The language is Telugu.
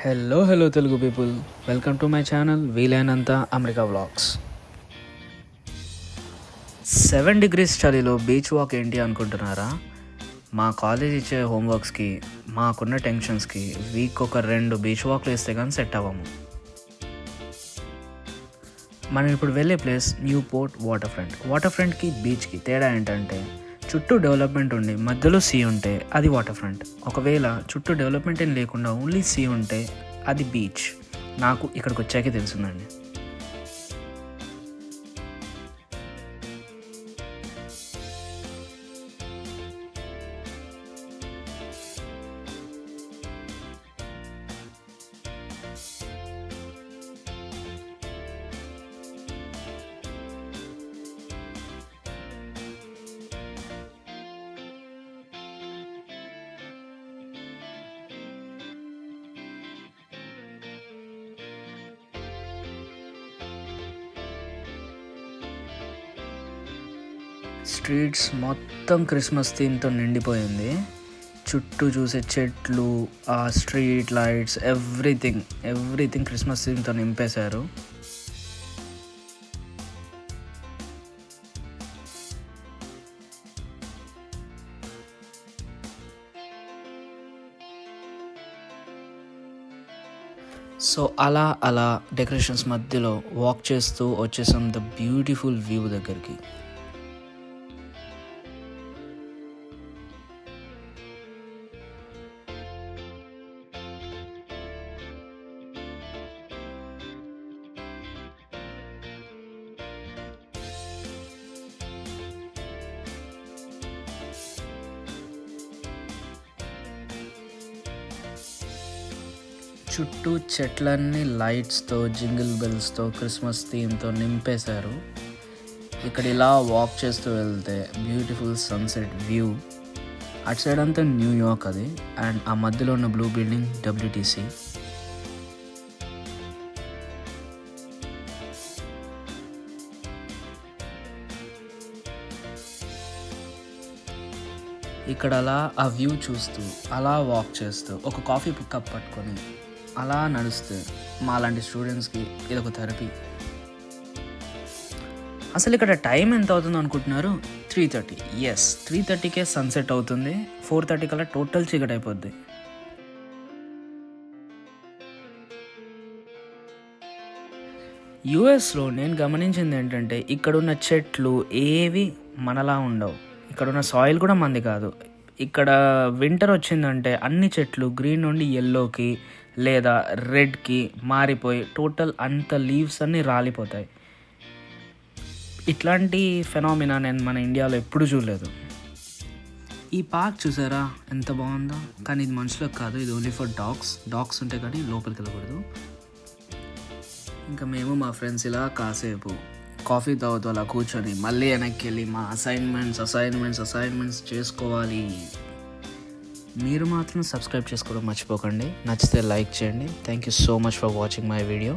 Hello Telugu people, welcome to my channel వీలైనంత అమెరికా వ్లాగ్స్. 7 degrees చలిలో బీచ్ వాక్ ఏంటి అనుకుంటున్నారా? మా కాలేజ్ ఇచ్చే హోంవర్క్స్కి, మాకున్న టెన్షన్స్కి వీక్ ఒక 2 బీచ్ వాక్లు వేస్తే కానీ సెట్ అవ్వము. మనం ఇప్పుడు వెళ్ళే ప్లేస్ న్యూ పోర్ట్ వాటర్ ఫ్రంట్కి బీచ్కి తేడా ఏంటంటే, చుట్టూ డెవలప్మెంట్ ఉండి మధ్యలో సీ ఉంటే అది వాటర్ ఫ్రంట్. ఒకవేళ చుట్టూ డెవలప్మెంట్ ఏం లేకుండా ఓన్లీ సీ ఉంటే అది బీచ్. నాకు ఇక్కడికి వచ్చాకే తెలుసుందండి. స్ట్రీట్స్ మొత్తం క్రిస్మస్ థీమ్తో నిండిపోయింది. చుట్టూ చూసే చెట్లు, ఆ స్ట్రీట్ లైట్స్, ఎవ్రీథింగ్ క్రిస్మస్ థీమ్తో నింపేశారు. సో అలా డెకరేషన్స్ మధ్యలో వాక్ చేస్తూ వచ్చేసాం ద బ్యూటిఫుల్ వ్యూ దగ్గరికి. చుట్టూ చెట్లన్నీ లైట్స్తో, జింగిల్ బెల్స్తో, క్రిస్మస్ థీమ్తో నింపేశారు. ఇక్కడ ఇలా వాక్ చేస్తూ వెళ్తే బ్యూటిఫుల్ సన్సెట్ వ్యూ. అటు సైడ్ అంతా న్యూయార్క్ అది, అండ్ ఆ మధ్యలో ఉన్న బ్లూ బిల్డింగ్ WTC. ఇక్కడ అలా ఆ వ్యూ చూస్తూ, అలా వాక్ చేస్తూ, ఒక కాఫీ కప్ పట్టుకొని అలా నడుస్తే మాలాంటి స్టూడెంట్స్కి ఇదొక థెరపీ. అసలు ఇక్కడ టైం ఎంత అవుతుందో అనుకుంటున్నారు? 3:30. 3:30కే సన్సెట్ అవుతుంది. 4:30 కల్లా టోటల్ చీకటి అయిపోద్ది. యూఎస్లో నేను గమనించింది ఏంటంటే, ఇక్కడున్న చెట్లు ఏవి మనలా ఉండవు. ఇక్కడున్న సాయిల్ కూడా మంది కాదు. ఇక్కడ వింటర్ వచ్చిందంటే అన్ని చెట్లు గ్రీన్ నుండి ఎల్లోకి లేదా రెడ్కి మారిపోయి టోటల్ అంత లీవ్స్ అన్నీ రాలిపోతాయి. ఇట్లాంటి ఫెనామినా నేను మన ఇండియాలో ఎప్పుడు చూడలేదు. ఈ పార్క్ చూసారా ఎంత బాగుందో? కానీ ఇది మనుషులకు కాదు, ఇది ఓన్లీ ఫర్ డాగ్స్ ఉంటాయి కానీ లోపలికి వెళ్ళకూడదు. ఇంకా మేము మా ఫ్రెండ్స్ ఇలా కాసేపు కాఫీ తాగుతూ అలా కూర్చొని మళ్ళీ వెనక్కి వెళ్ళి మా అసైన్మెంట్స్ చేసుకోవాలి. మీరు మాత్రం సబ్స్క్రైబ్ చేసుకోవడం మర్చిపోకండి. నచ్చితే లైక్ చేయండి. Thank you so much for watching my video.